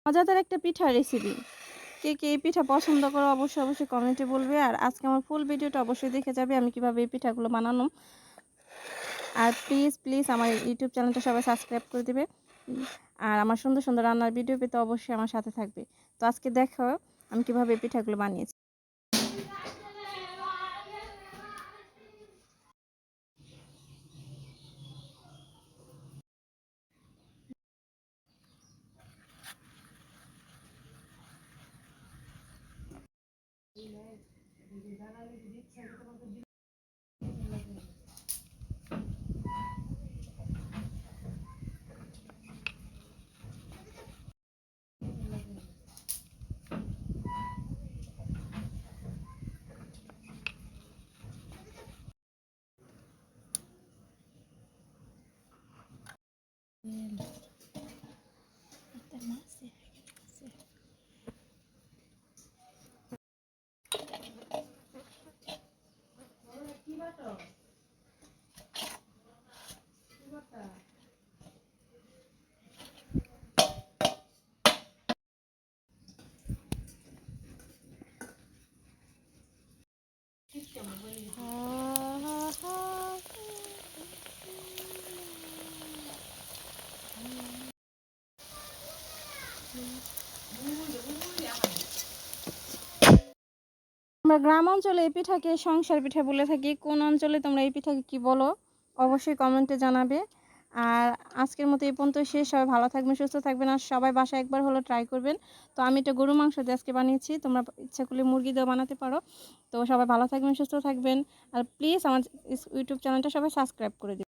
মজাদার একটা পিঠার রেসিপি। কে কে এই পিঠা পছন্দ করো অবশ্যই কমেন্টে বলবে। আর আজকে আমার ফুল ভিডিওটা অবশ্যই দেখে যাবে আমি কিভাবে এই পিঠাগুলো বানানো। আর প্লিজ আমার ইউটিউব চ্যানেলটা সবাই সাবস্ক্রাইব করে দিবে। আর আমার সুন্দর রান্নার ভিডিও পেতে অবশ্যই আমার সাথে থাকবে। তো আজকে দেখো আমি কিভাবে এই পিঠাগুলো বানিয়েছি। আমরা গ্রাম অঞ্চলে এই পিঠাকে সংসার পিঠা বলে থাকি। কোন অঞ্চলে তোমরা এই পিঠাকে কি বলো অবশ্যই কমেন্টে জানাবে। আর আজকের মতো এই পর্যন্ত শেষ। সবাই ভালো থাকবেন, সুস্থ থাকবেন, আর সবাই বাসায় একবার হলো ট্রাই করবেন। তো আমি এটা গরু মাংস দিয়ে আজকে বানিয়েছি, তোমরা ইচ্ছা করলে মুরগি দিয়েও বানাতে পারো। তো সবাই ভালো থাকবেন, সুস্থ থাকবেন। আর প্লিজ আমার ইউটিউব চ্যানেলটা সবাই সাবস্ক্রাইব করে দিন।